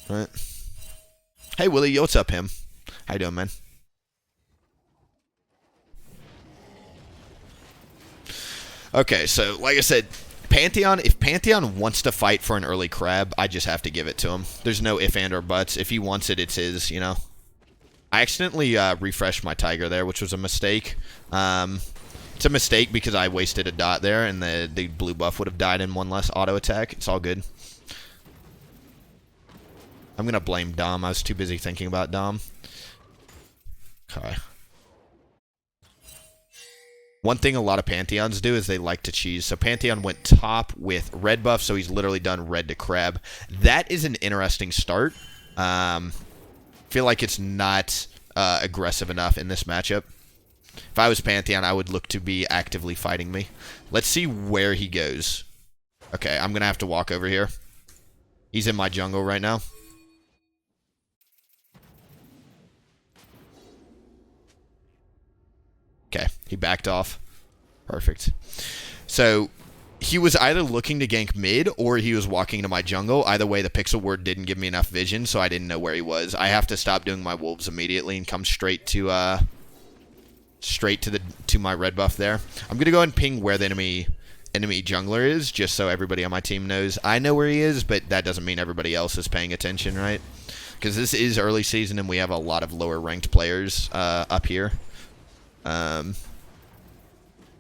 Right. Hey, Willie, what's up, him? How you doing, man? Okay, so like I said, Pantheon, if Pantheon wants to fight for an early crab, I just have to give it to him. There's no if and or buts. If he wants it, it's his, you know? I accidentally refreshed my Tiger there, which was a mistake. It's a mistake because I wasted a dot there, and the blue buff would have died in one less auto attack. It's all good. I'm going to blame Dom. I was too busy thinking about Dom. Okay. One thing a lot of Pantheons do is they like to cheese. So Pantheon went top with red buff, so he's literally done red to crab. That is an interesting start. Feel like it's not aggressive enough in this matchup. If I was Pantheon, I would look to be actively fighting me. Let's see where he goes. Okay, I'm going to have to walk over here. He's in my jungle right now. Okay, he backed off. Perfect. So, he was either looking to gank mid, or he was walking to my jungle. Either way, the pixel ward didn't give me enough vision, so I didn't know where he was. I have to stop doing my wolves immediately and come straight to my red buff there. I'm gonna go ahead and ping where the enemy jungler is, just so everybody on my team knows. I know where he is, but that doesn't mean everybody else is paying attention, right? Because this is early season, and we have a lot of lower ranked players up here.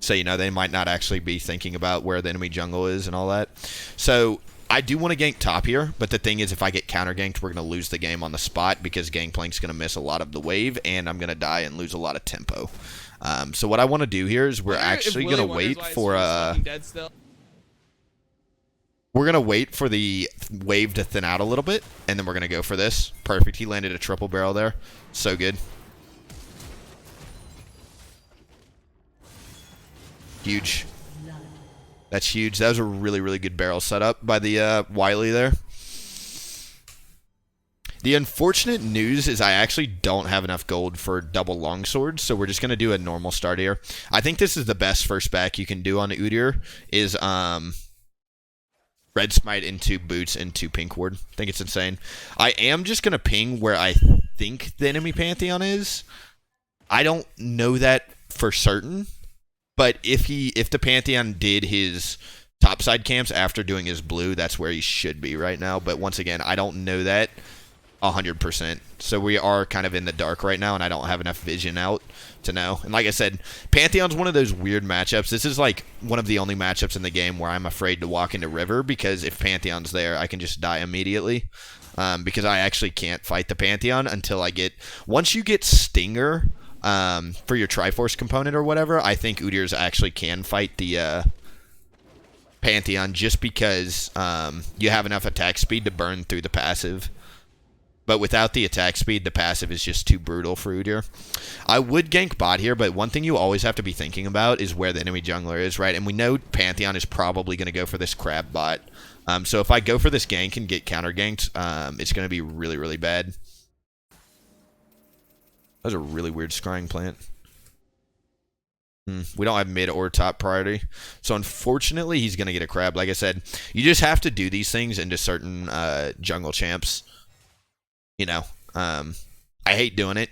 So, you know, they might not actually be thinking about where the enemy jungle is and all that. So, I do want to gank top here, but the thing is, if I get counter ganked, we're going to lose the game on the spot because Gangplank's going to miss a lot of the wave, and I'm going to die and lose a lot of tempo. So, what I want to do here is we're actually going to wait for we're going to wait for the wave to thin out a little bit, and then we're going to go for this. Perfect. He landed a triple barrel there. So good. Huge. That's huge. That was a really, really good barrel setup by the Wily there. The unfortunate news is I actually don't have enough gold for double longsword, so we're just going to do a normal start here. I think this is the best first back you can do on Udyr, is red smite into boots into pink ward. I think it's insane. I am just going to ping where I think the enemy Pantheon is. I don't know that for certain. But if the Pantheon did his topside camps after doing his blue, that's where he should be right now. But once again, I don't know that 100%. So we are kind of in the dark right now, and I don't have enough vision out to know. And like I said, Pantheon's one of those weird matchups. This is like one of the only matchups in the game where I'm afraid to walk into River, because if Pantheon's there, I can just die immediately. Because I actually can't fight the Pantheon until I get... Once you get Stinger... for your Triforce component or whatever, I think Udyr's actually can fight the Pantheon, just because you have enough attack speed to burn through the passive. But without the attack speed, the passive is just too brutal for Udyr. I would gank bot here, but one thing you always have to be thinking about is where the enemy jungler is, right? And we know Pantheon is probably going to go for this crab bot. So if I go for this gank and get counter ganked, it's going to be really, really bad. That was a really weird scrying plant. We don't have mid or top priority. So unfortunately, he's going to get a crab. Like I said, you just have to do these things into certain jungle champs. You know, I hate doing it,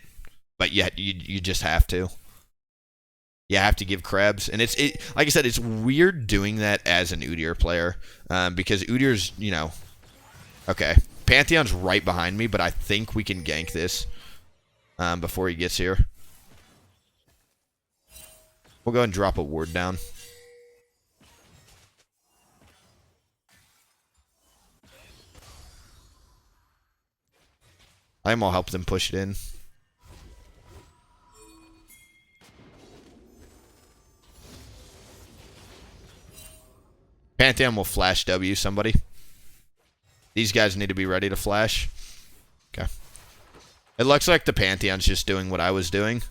but you just have to. You have to give crabs. And it's like I said, it's weird doing that as an Udyr player. Because Udyr's, you know... Okay, Pantheon's right behind me, but I think we can gank this. Before he gets here. We'll go and drop a ward down. I'm gonna help them push it in. Pantheon will flash W somebody. These guys need to be ready to flash. Okay. It looks like the Pantheon's just doing what I was doing.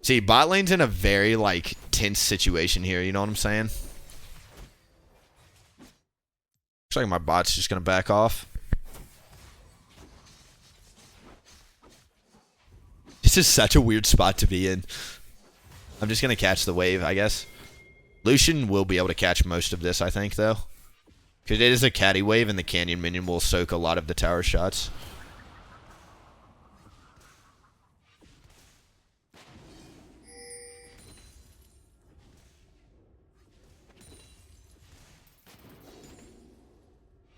See, bot lane's in a very, like, tense situation here. You know what I'm saying? Looks like my bot's just going to back off. This is such a weird spot to be in. I'm just going to catch the wave, I guess. Lucian will be able to catch most of this, I think, though. Because it is a caddy wave, and the canyon minion will soak a lot of the tower shots.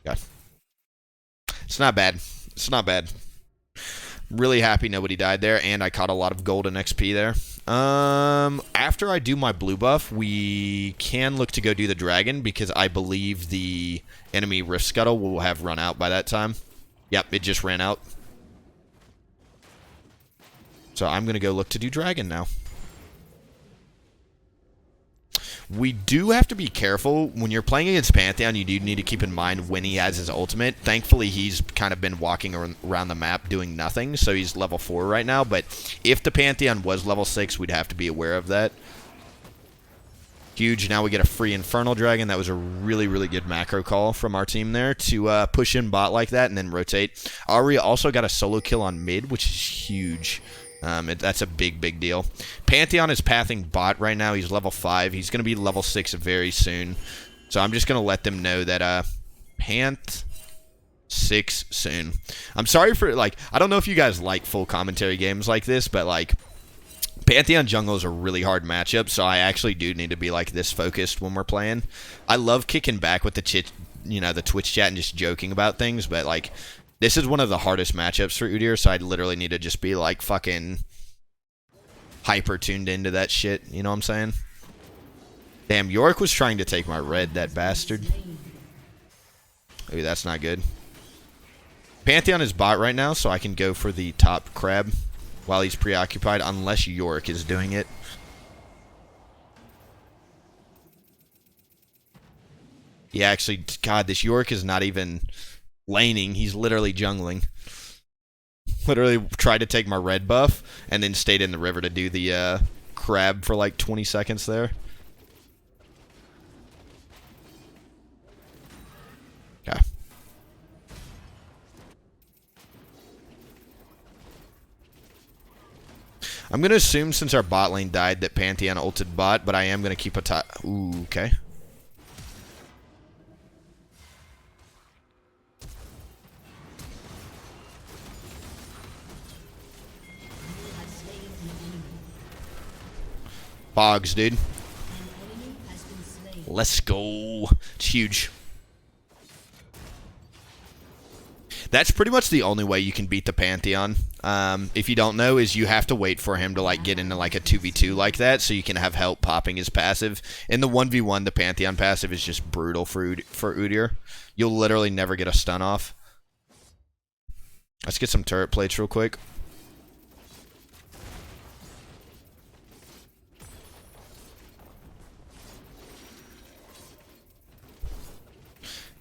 Yeah. It's not bad. It's not bad. Really happy nobody died there, and I caught a lot of golden XP there. After I do my blue buff, we can look to go do the dragon, because I believe the enemy Rift Scuttle will have run out by that time. Yep, it just ran out. So I'm going to go look to do dragon now. We do have to be careful. When you're playing against Pantheon, you do need to keep in mind when he has his ultimate. Thankfully, he's kind of been walking around the map doing nothing, so he's level 4 right now. But if the Pantheon was level 6, we'd have to be aware of that. Huge. Now we get a free Infernal Dragon. That was a really, really good macro call from our team there to push in bot like that and then rotate. Ari also got a solo kill on mid, which is huge. That's a big, big deal. Pantheon is pathing bot right now. He's level 5. He's going to be level 6 very soon. So I'm just going to let them know that Panth 6 soon. I'm sorry for, like, I don't know if you guys like full commentary games like this, but, like, Pantheon jungle is a really hard matchup, so I actually do need to be, like, this focused when we're playing. I love kicking back with the Twitch chat and just joking about things, but, like, this is one of the hardest matchups for Udyr, so I literally need to just be, like, fucking hyper tuned into that shit. You know what I'm saying? Damn, Yorick was trying to take my red, that bastard. Ooh, that's not good. Pantheon is bot right now, so I can go for the top crab while he's preoccupied, unless Yorick is doing it. Yeah, actually, God, this Yorick is not even laning. He's literally jungling. Literally tried to take my red buff and then stayed in the river to do the crab for like 20 seconds there. Okay. I'm going to assume since our bot lane died that Pantheon ulted bot, but I am going to keep a top. Ooh, okay. Bogs, dude. Let's go. It's huge. That's pretty much the only way you can beat the Pantheon. If you don't know, is you have to wait for him to like get into like a 2v2 like that, so you can have help popping his passive. In the 1v1, the Pantheon passive is just brutal for Udyr. You'll literally never get a stun off. Let's get some turret plates real quick.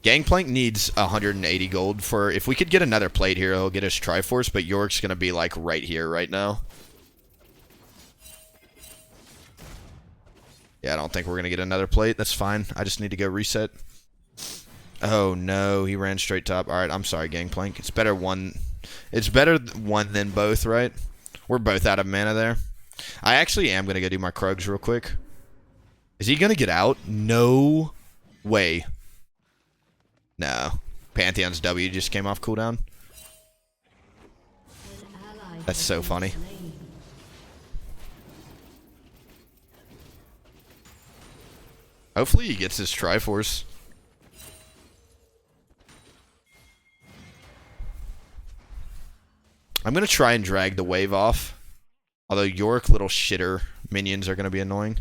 Gangplank needs 180 gold for, if we could get another plate here, he'll get us Triforce, but York's going to be like right here right now. Yeah, I don't think we're going to get another plate. That's fine. I just need to go reset. Oh no, he ran straight top. Alright, I'm sorry, Gangplank. It's better one than both, right? We're both out of mana there. I actually am going to go do my Krugs real quick. Is he going to get out? No way. No. Pantheon's W just came off cooldown. That's so funny. Hopefully he gets his Triforce. I'm going to try and drag the wave off. Although York little shitter minions are going to be annoying.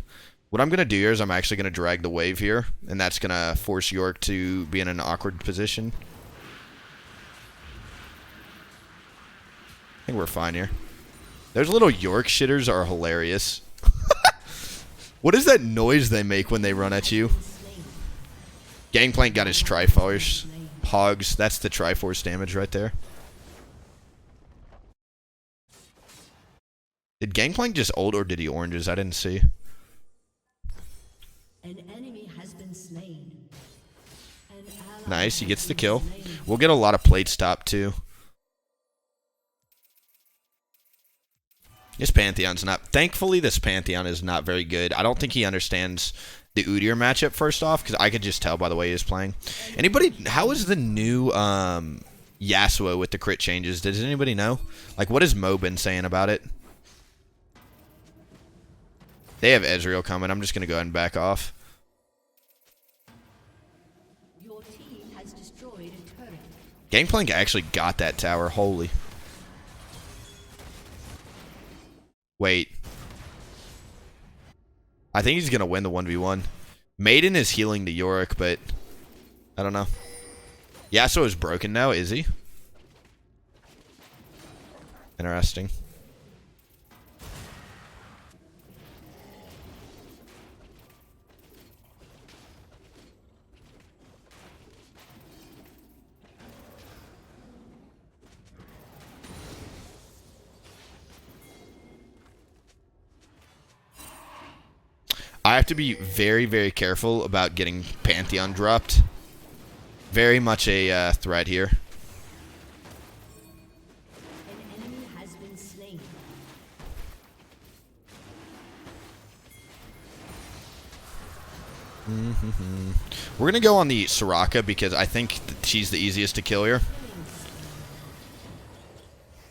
What I'm going to do here is I'm actually going to drag the wave here, and that's going to force York to be in an awkward position. I think we're fine here. Those little York shitters are hilarious. What is that noise they make when they run at you? Gangplank got his Triforce. Hogs, that's the Triforce damage right there. Did Gangplank just ult or did he oranges? I didn't see. An enemy has been slain. Nice, he gets the kill. We'll get a lot of plates top too. This Pantheon's not... Thankfully, this Pantheon is not very good. I don't think he understands the Udyr matchup first off, because I could just tell by the way he was playing. Anybody, how is the new Yasuo with the crit changes? Does anybody know? Like, what has Mo been saying about it? They have Ezreal coming. I'm just going to go ahead and back off. Your team has destroyed a turret. Gangplank actually got that tower. Holy. Wait. I think he's going to win the 1v1. Maiden is healing the Yorick, but I don't know. Yasuo is broken now, is he? Interesting. I have to be very, very careful about getting Pantheon dropped. Very much a threat here. An enemy has been slain. We're going to go on the Soraka because I think she's the easiest to kill here.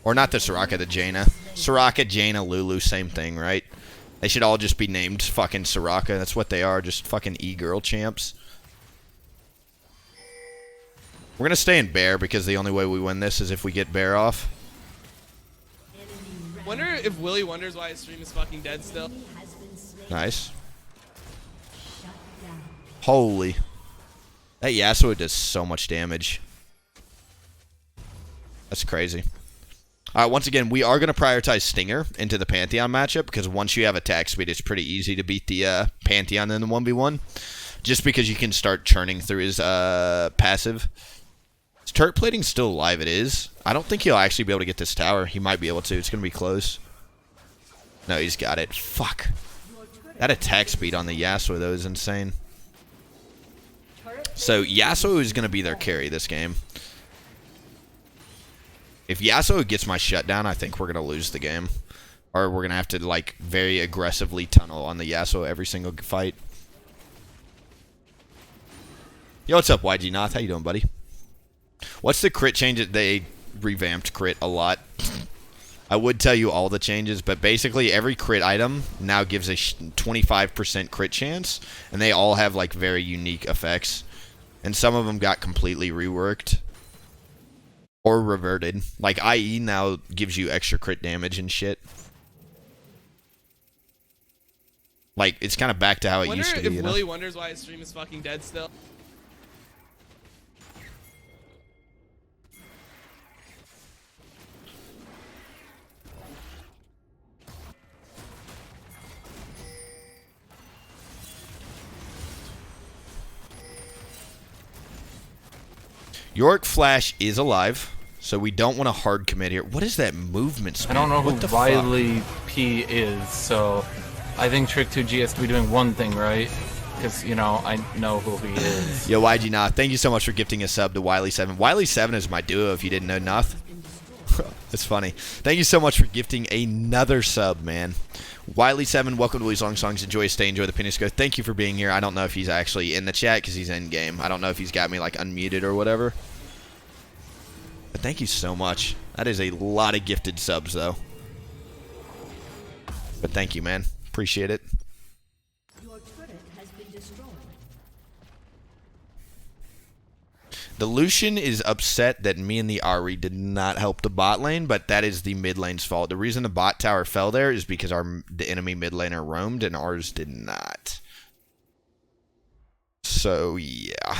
Or not the Soraka, the Jaina. Soraka, Jaina, Lulu, same thing, right? They should all just be named fucking Soraka. That's what they are, just fucking e-girl champs. We're going to stay in Bear because the only way we win this is if we get Bear off. Wonder if Willie wonders why his stream is fucking dead still. Nice. Holy. That Yasuo does so much damage. That's crazy. Alright, once again, we are going to prioritize Stinger into the Pantheon matchup because once you have attack speed, it's pretty easy to beat the Pantheon in the 1v1. Just because you can start churning through his passive. Is turret plating still alive? It is. I don't think he'll actually be able to get this tower. He might be able to. It's going to be close. No, he's got it. Fuck. That attack speed on the Yasuo, though, is insane. So, Yasuo is going to be their carry this game. If Yasuo gets my shutdown, I think we're going to lose the game. Or we're going to have to, like, very aggressively tunnel on the Yasuo every single fight. Yo, what's up, YG Noth? How you doing, buddy? What's the crit change that they revamped crit a lot? I would tell you all the changes, but basically every crit item now gives a 25% crit chance, and they all have, like, very unique effects. And some of them got completely reworked. Or reverted. Like, IE now gives you extra crit damage and shit. Like, it's kind of back to how it used to be, Wonder you if know? Willie wonders why his stream is fucking dead still. York Flash is alive, so we don't want to hard commit here. What is that movement speed? I don't know What the who Riley P is, so I think Trick 2G has to be doing one thing right, because, you know, I know who he is. Yo, YG Noth, thank you so much for gifting a sub to Wiley7. Wiley7 is my duo, if you didn't know, Noth. That's funny. Thank you so much for gifting another sub, man. Wiley7, welcome to Willie's Long Songs. Enjoy stay, enjoy the Pinisco. Thank you for being here. I don't know if he's actually in the chat because he's in game. I don't know if he's got me like unmuted or whatever. But thank you so much. That is a lot of gifted subs, though. But thank you, man. Appreciate it. Your turret has been destroyed. The Lucian is upset that me and the Ahri did not help the bot lane, but that is the mid lane's fault. The reason the bot tower fell there is because the enemy mid laner roamed and ours did not. So, yeah.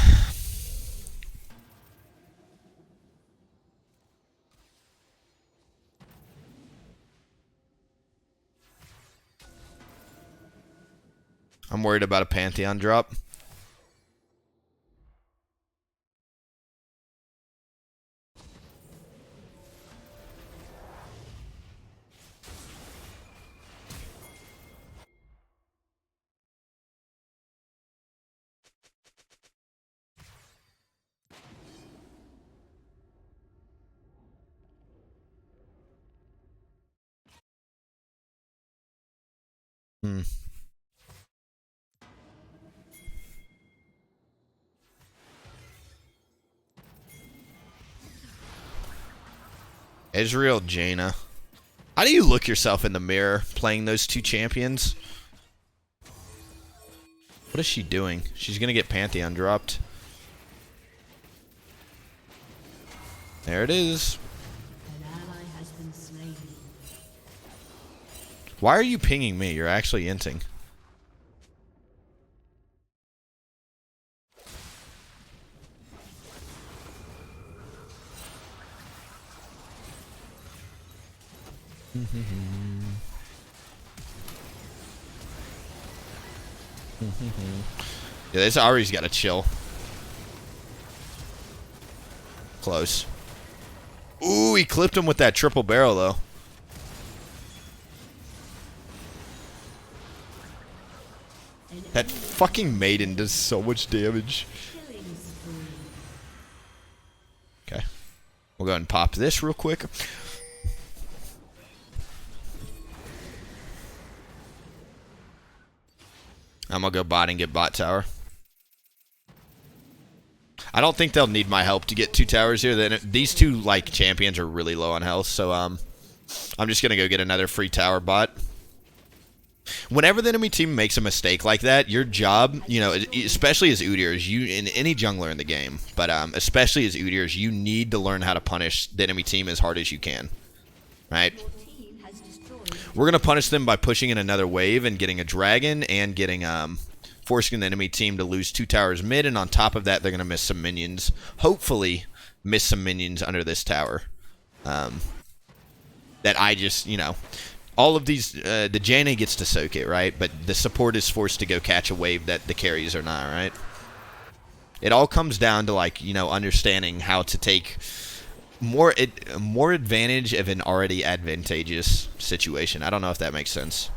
I'm worried about a Pantheon drop. Ezreal, Jaina. How do you look yourself in the mirror playing those two champions? What is she doing? She's gonna get Pantheon dropped. There it is. An ally has been slain. Why are you pinging me? You're actually inting. Yeah, this Ari's got to chill. Close. Ooh, he clipped him with that triple barrel, though. That fucking maiden does so much damage. Killing spree. Okay. We'll go ahead and pop this real quick. I'm gonna go bot and get bot tower. I don't think they'll need my help to get 2 towers here. Then these two like champions are really low on health, so I'm just gonna go get another free tower bot. Whenever the enemy team makes a mistake like that, your job, you know, especially as Udyr, in any jungler in the game, but especially as Udyr, you need to learn how to punish the enemy team as hard as you can, right? Your team has destroyed. We're gonna punish them by pushing in another wave and getting a dragon and getting forcing the enemy team to lose 2 towers mid, and on top of that, they're gonna miss some minions. Hopefully, miss some minions under this tower. That I just, you know. All of these, the Jaina gets to soak it, right? But the support is forced to go catch a wave that the carries are not, right? It all comes down to, like, you know, understanding how to take more advantage of an already advantageous situation. I don't know if that makes sense.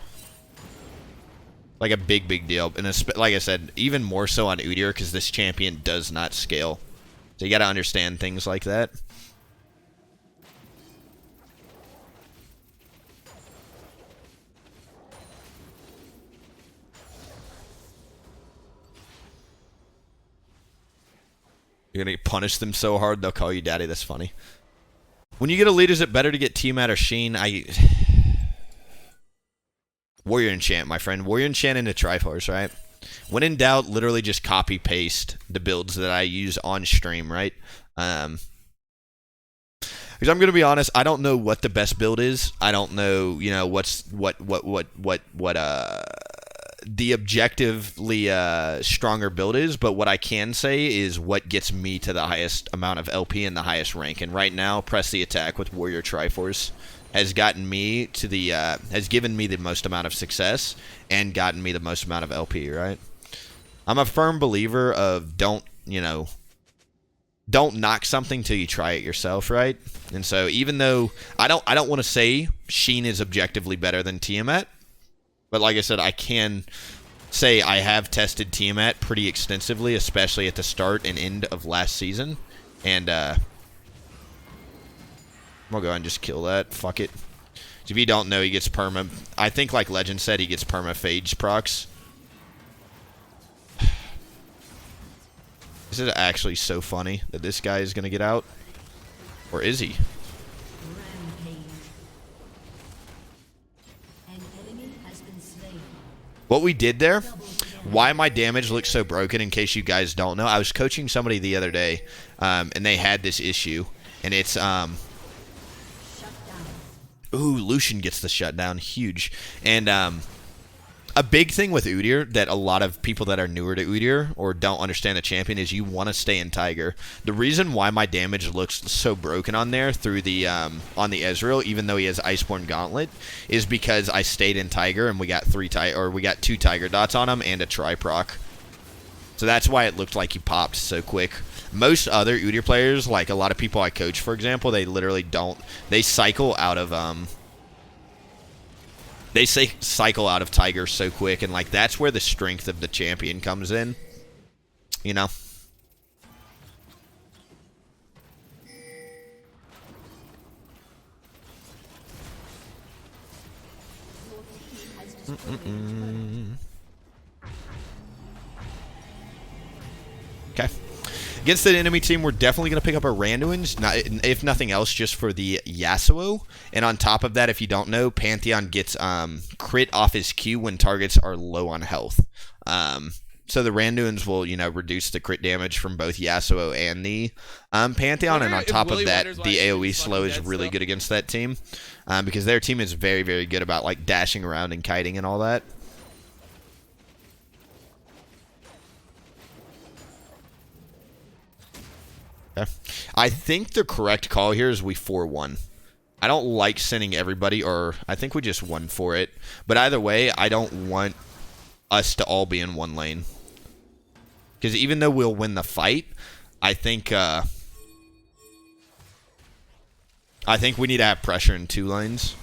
Like a big deal. And like I said, even more so on Udyr, because this champion does not scale. So you got to understand things like that. You're gonna punish them so hard they'll call you daddy. That's funny. When you get a lead, is it better to get Tiamat or Sheen? Warrior Enchant, my friend. Warrior Enchant into Triforce, right? When in doubt, literally just copy paste the builds that I use on stream, right? Because I'm gonna be honest, I don't know what the best build is. I don't know, you know, what the objectively stronger build is, but what I can say is what gets me to the highest amount of LP and the highest rank. And right now, Press the Attack with Warrior Triforce has gotten me to the has given me the most amount of success and gotten me the most amount of LP, right? I'm a firm believer of don't knock something till you try it yourself, right? And so even though I don't want to say Sheen is objectively better than Tiamat, but like I said, I can say I have tested Tiamat pretty extensively, especially at the start and end of last season. And I'm going to go ahead and just kill that. Fuck it. If you don't know, he gets perma. I think like Legend said, he gets perma phage procs. This is actually so funny that this guy is going to get out. Or is he? Rampage. An enemy has been slain. What we did there, why my damage looks so broken, in case you guys don't know, I was coaching somebody the other day, and they had this issue, and it's, Shut down. ooh, Lucian gets the shutdown, huge, and, a big thing with Udyr that a lot of people that are newer to Udyr or don't understand the champion is you want to stay in Tiger. The reason why my damage looks so broken on there through the on the Ezreal, even though he has Iceborne Gauntlet, is because I stayed in Tiger and we got 2 Tiger dots on him and a tri-proc. So that's why it looked like he popped so quick. Most other Udyr players, like a lot of people I coach, for example, they literally don't. They cycle out of cycle out of Tiger so quick, and like that's where the strength of the champion comes in, you know. Your team has destroyed. Okay. Against the enemy team, we're definitely going to pick up our Randuins, if nothing else, just for the Yasuo. And on top of that, if you don't know, Pantheon gets crit off his Q when targets are low on health. So the Randuins will, reduce the crit damage from both Yasuo and the Pantheon. And on top of that, the AoE slow is really good against that team. Because their team is very, very good about like dashing around and kiting and all that. Okay. I think the correct call here is we 4-1. I don't like sending everybody, or I think we just 1 for it. But either way, I don't want us to all be in one lane. Because even though we'll win the fight, I think we need to have pressure in 2 lanes.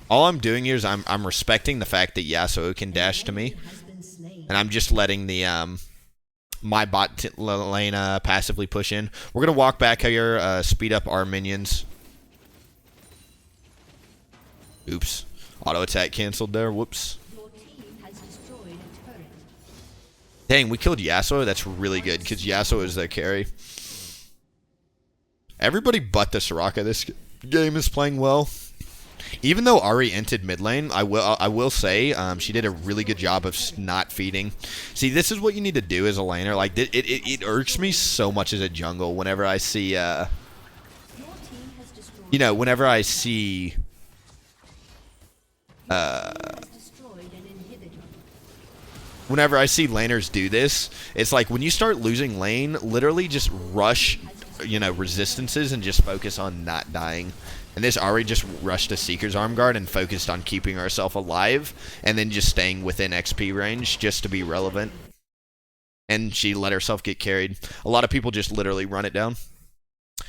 All I'm doing here is I'm respecting the fact that Yasuo can dash to me, and I'm just letting the my bot lane passively push in. We're gonna walk back here, speed up our minions. Oops, auto attack canceled there. Whoops. Dang, we killed Yasuo. That's really good because Yasuo is their carry. Everybody but the Soraka this game is playing well. Even though Ahri entered mid lane, I will say she did a really good job of not feeding. See, this is what you need to do as a laner. Like it irks me so much as a jungle whenever I see whenever I see whenever I see laners do this, it's like when you start losing lane, literally just rush, resistances and just focus on not dying. And this Ahri just rushed a Seeker's Arm Guard and focused on keeping herself alive and then just staying within XP range just to be relevant. And she let herself get carried. A lot of people just literally run it down.